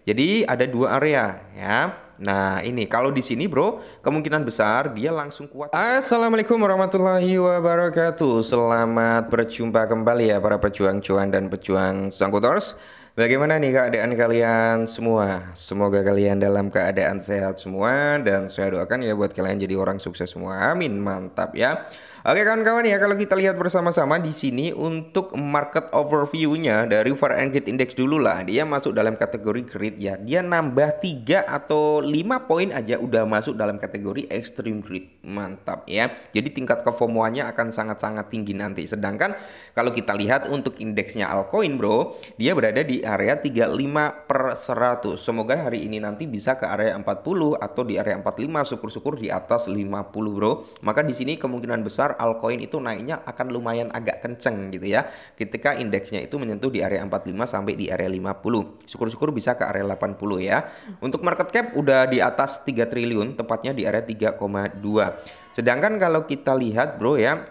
Jadi ada dua area ya. Nah, ini kalau di sini bro, kemungkinan besar dia langsung kuat. Assalamualaikum warahmatullahi wabarakatuh. Selamat berjumpa kembali ya para pejuang cuan dan pejuang sangkutors. Bagaimana nih keadaan kalian semua? Semoga kalian dalam keadaan sehat semua dan saya doakan ya buat kalian jadi orang sukses semua. Amin, mantap ya. Oke kawan-kawan ya, kalau kita lihat bersama-sama di sini untuk market overview-nya dari VAR and Grid Index dulu lah. Dia masuk dalam kategori grid ya. Dia nambah 3 atau 5 poin aja udah masuk dalam kategori extreme grid. Mantap ya. Jadi tingkat kefomoannya akan sangat-sangat tinggi nanti. Sedangkan kalau kita lihat untuk indeksnya altcoin bro, dia berada di area 35/100. Semoga hari ini nanti bisa ke area 40 atau di area 45, syukur-syukur di atas 50 bro. Maka di sini kemungkinan besar altcoin itu naiknya akan lumayan agak kenceng gitu ya. Ketika indeksnya itu menyentuh di area 45 sampai di area 50. Syukur-syukur bisa ke area 80 ya. Untuk market cap udah di atas 3 triliun, tepatnya di area 3,2. Sedangkan kalau kita lihat bro ya,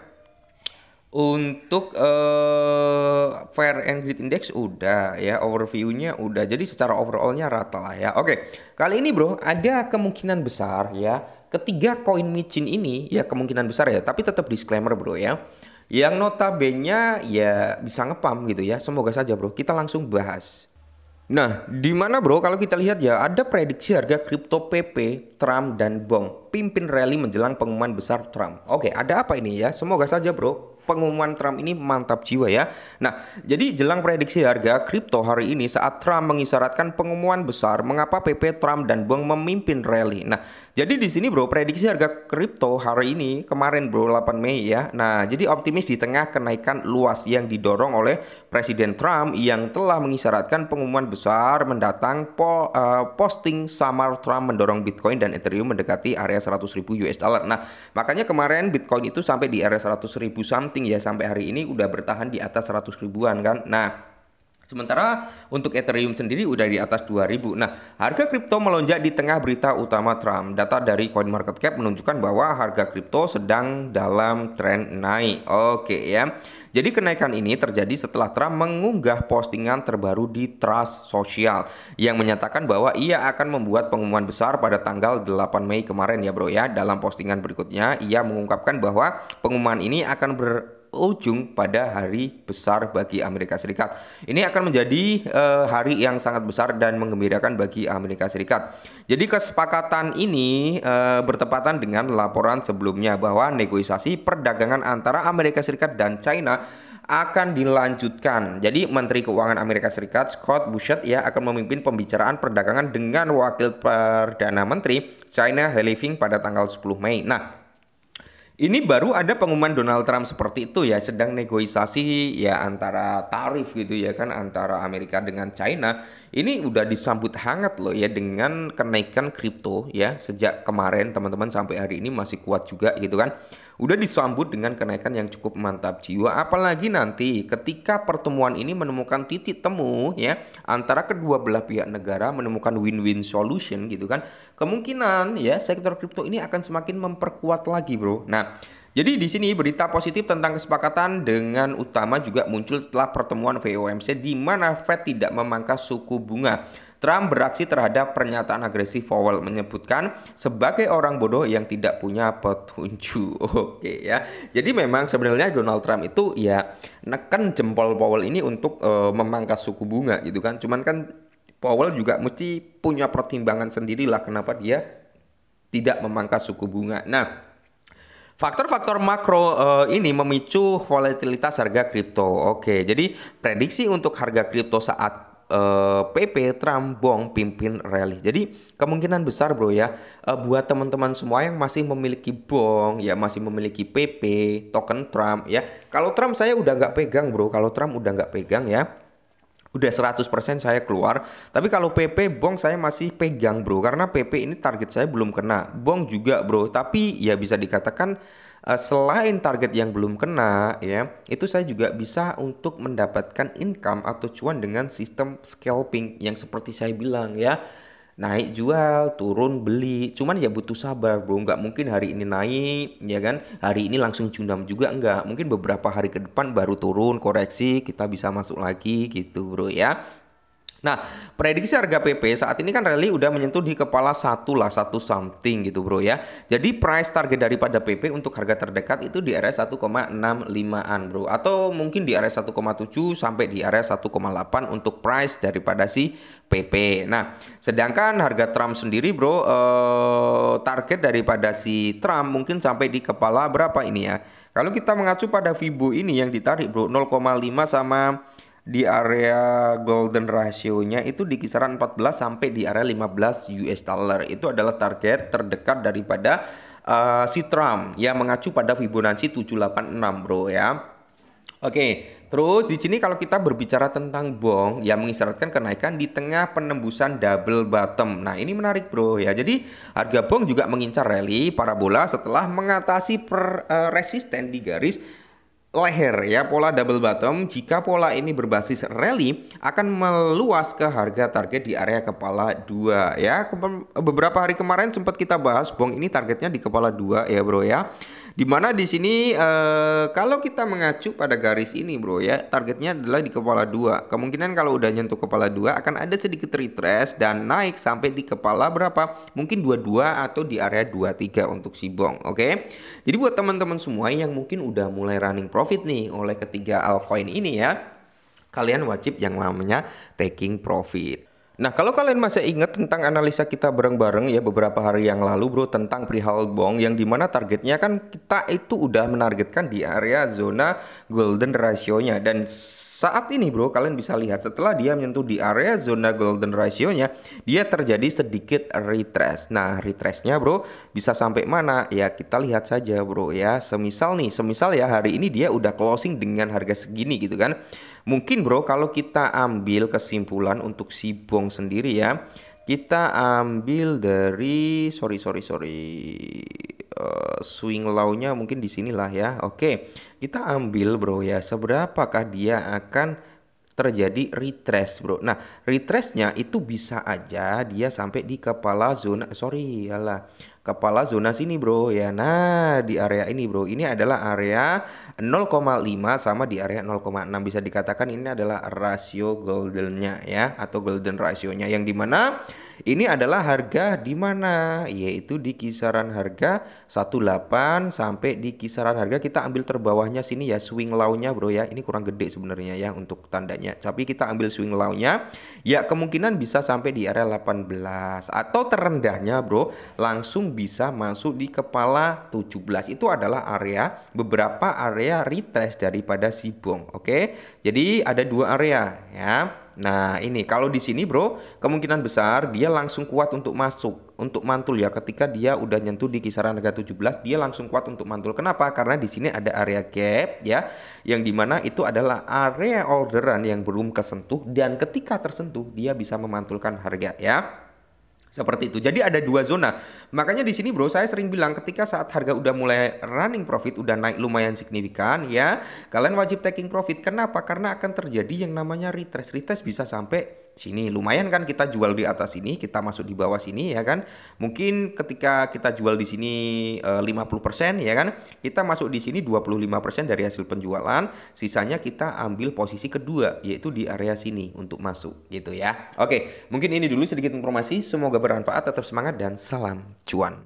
untuk Fair and Grid Index udah ya, overviewnya udah, jadi secara overallnya rata lah ya. Oke, kali ini bro ada kemungkinan besar ya, ketiga koin micin ini ya kemungkinan besar ya, tapi tetap disclaimer bro ya, yang notabene ya bisa ngepam gitu ya. Semoga saja bro, kita langsung bahas. Nah, di mana bro kalau kita lihat ya, ada prediksi harga kripto PP, Trump dan Bong pimpin rally menjelang pengumuman besar Trump. Oke, ada apa ini ya? Semoga saja bro pengumuman Trump ini mantap jiwa ya. Nah, jadi jelang prediksi harga kripto hari ini saat Trump mengisyaratkan pengumuman besar, mengapa PP, Trump dan Bong memimpin rally. Nah, jadi di sini bro prediksi harga kripto hari ini kemarin bro 8 Mei ya. Nah, jadi optimis di tengah kenaikan luas yang didorong oleh Presiden Trump yang telah mengisyaratkan pengumuman besar mendatang. Posting samar Trump mendorong Bitcoin dan Ethereum mendekati area 100.000 US dollar. Nah, makanya kemarin Bitcoin itu sampai di area 100.000 something ya, sampai hari ini udah bertahan di atas 100 ribuan kan. Nah, sementara untuk Ethereum sendiri udah di atas 2000. Nah, harga kripto melonjak di tengah berita utama Trump. Data dari CoinMarketCap menunjukkan bahwa harga kripto sedang dalam tren naik. Oke ya. Jadi kenaikan ini terjadi setelah Trump mengunggah postingan terbaru di Trust Social yang menyatakan bahwa ia akan membuat pengumuman besar pada tanggal 8 Mei kemarin ya bro ya. Dalam postingan berikutnya ia mengungkapkan bahwa pengumuman ini akan berujung pada hari besar bagi Amerika Serikat. Ini akan menjadi hari yang sangat besar dan menggembirakan bagi Amerika Serikat. Jadi kesepakatan ini bertepatan dengan laporan sebelumnya bahwa negosiasi perdagangan antara Amerika Serikat dan China akan dilanjutkan. Jadi Menteri Keuangan Amerika Serikat Scott Bessent ya akan memimpin pembicaraan perdagangan dengan Wakil Perdana Menteri China He Lifeng pada tanggal 10 Mei. Nah, ini baru ada pengumuman Donald Trump seperti itu ya, sedang negosiasi ya antara tarif gitu ya kan antara Amerika dengan China. Ini udah disambut hangat loh ya dengan kenaikan kripto ya, sejak kemarin teman-teman sampai hari ini masih kuat juga gitu kan. Udah disambut dengan kenaikan yang cukup mantap jiwa, apalagi nanti ketika pertemuan ini menemukan titik temu ya antara kedua belah pihak negara, menemukan win-win solution gitu kan. Kemungkinan ya sektor kripto ini akan semakin memperkuat lagi bro. Nah, jadi di sini berita positif tentang kesepakatan dengan utama juga muncul setelah pertemuan FOMC di mana Fed tidak memangkas suku bunga. Trump beraksi terhadap pernyataan agresif Powell, menyebutkan sebagai orang bodoh yang tidak punya petunjuk. Oke ya. Jadi memang sebenarnya Donald Trump itu ya neken jempol Powell ini untuk memangkas suku bunga gitu kan. Cuman kan Powell juga mesti punya pertimbangan sendirilah kenapa dia tidak memangkas suku bunga. Nah, faktor-faktor makro ini memicu volatilitas harga kripto. Oke, jadi prediksi untuk harga kripto saat PP, Trump, Bong pimpin rally. Jadi kemungkinan besar bro ya, buat teman-teman semua yang masih memiliki Bong ya, masih memiliki PP, token Trump ya. Kalau Trump saya udah nggak pegang bro, kalau Trump udah nggak pegang ya. Udah 100% saya keluar. Tapi kalau PP, Bong saya masih pegang bro, karena PP ini target saya belum kena. Bong juga bro, tapi ya bisa dikatakan selain target yang belum kena ya, itu saya juga bisa untuk mendapatkan income atau cuan dengan sistem scalping yang seperti saya bilang ya. Naik jual, turun beli. Cuman ya butuh sabar bro, nggak mungkin hari ini naik ya kan, hari ini langsung cundam juga nggak. Mungkin beberapa hari ke depan baru turun, koreksi, kita bisa masuk lagi gitu bro ya. Nah, prediksi harga PP saat ini kan rally udah menyentuh di kepala satu lah, satu something gitu bro ya. Jadi price target daripada PP untuk harga terdekat itu di area 1,65an bro. Atau mungkin di area 1,7 sampai di area 1,8 untuk price daripada si PP. Nah, sedangkan harga Trump sendiri bro, target daripada si Trump mungkin sampai di kepala berapa ini ya. Kalau kita mengacu pada Fibo ini yang ditarik bro, 0,5 sama di area golden ratio-nya itu di kisaran 14 sampai di area 15 US dollar. Itu adalah target terdekat daripada si Trump yang mengacu pada Fibonacci 786 bro ya. Oke, terus di sini kalau kita berbicara tentang bong yang mengisyaratkan kenaikan di tengah penembusan double bottom. Nah, ini menarik bro ya. Jadi harga bong juga mengincar rally parabola setelah mengatasi resisten di garis leher ya, pola double bottom. Jika pola ini berbasis rally akan meluas ke harga target di area kepala 2 ya. Beberapa hari kemarin sempat kita bahas bong ini targetnya di kepala 2 ya bro ya. Dimana di sini kalau kita mengacu pada garis ini bro ya, targetnya adalah di kepala 2. Kemungkinan kalau udah nyentuh kepala 2 akan ada sedikit retrace dan naik sampai di kepala berapa? Mungkin 22 atau di area 23 untuk si bong. Oke. Jadi buat teman-teman semua yang mungkin udah mulai running profit nih oleh ketiga altcoin ini ya, kalian wajib yang namanya taking profit. Nah, kalau kalian masih ingat tentang analisa kita bareng-bareng ya beberapa hari yang lalu bro tentang perihal bong yang dimana targetnya kan kita itu udah menargetkan di area zona golden ratio-nya, dan saat ini bro kalian bisa lihat setelah dia menyentuh di area zona golden ratio-nya dia terjadi sedikit retrace. Nah, retrace-nya bro bisa sampai mana ya, kita lihat saja bro ya. Semisal ya hari ini dia udah closing dengan harga segini gitu kan. Mungkin bro kalau kita ambil kesimpulan untuk si bong sendiri ya, kita ambil dari swing low-nya mungkin di sinilah ya. Oke, kita ambil bro ya, seberapakah dia akan terjadi retrace bro. Nah, retrace-nya itu bisa aja dia sampai di kepala zona kepala zona sini bro ya. Nah, di area ini bro, ini adalah area 0,5 sama di area 0,6. Bisa dikatakan ini adalah rasio goldennya ya, atau golden rasionya, yang dimana ini adalah harga di mana yaitu di kisaran harga 18 sampai di kisaran harga, kita ambil terbawahnya sini ya, swing low-nya bro ya. Ini kurang gede sebenarnya ya untuk tandanya, tapi kita ambil swing low-nya ya, kemungkinan bisa sampai di area 18 atau terendahnya bro langsung bisa masuk di kepala 17. Itu adalah area, beberapa area retrace daripada si bong. Oke, jadi ada dua area ya. Nah, ini kalau di sini bro, kemungkinan besar dia langsung kuat untuk masuk, untuk mantul ya. Ketika dia udah nyentuh di kisaran harga 17, dia langsung kuat untuk mantul. Kenapa? Karena di sini ada area gap ya, yang dimana itu adalah area orderan yang belum kesentuh, dan ketika tersentuh dia bisa memantulkan harga ya. Seperti itu. Jadi ada dua zona. Makanya di sini bro saya sering bilang ketika saat harga udah mulai running profit, udah naik lumayan signifikan ya, kalian wajib taking profit. Kenapa? Karena akan terjadi yang namanya retrace. Retrace bisa sampai sini. Lumayan kan kita jual di atas sini, kita masuk di bawah sini ya kan. Mungkin ketika kita jual di sini 50% ya kan, kita masuk di sini 25% dari hasil penjualan, sisanya kita ambil posisi kedua yaitu di area sini untuk masuk gitu ya. Oke, mungkin ini dulu sedikit informasi, semoga bermanfaat, tetap semangat dan salam cuan.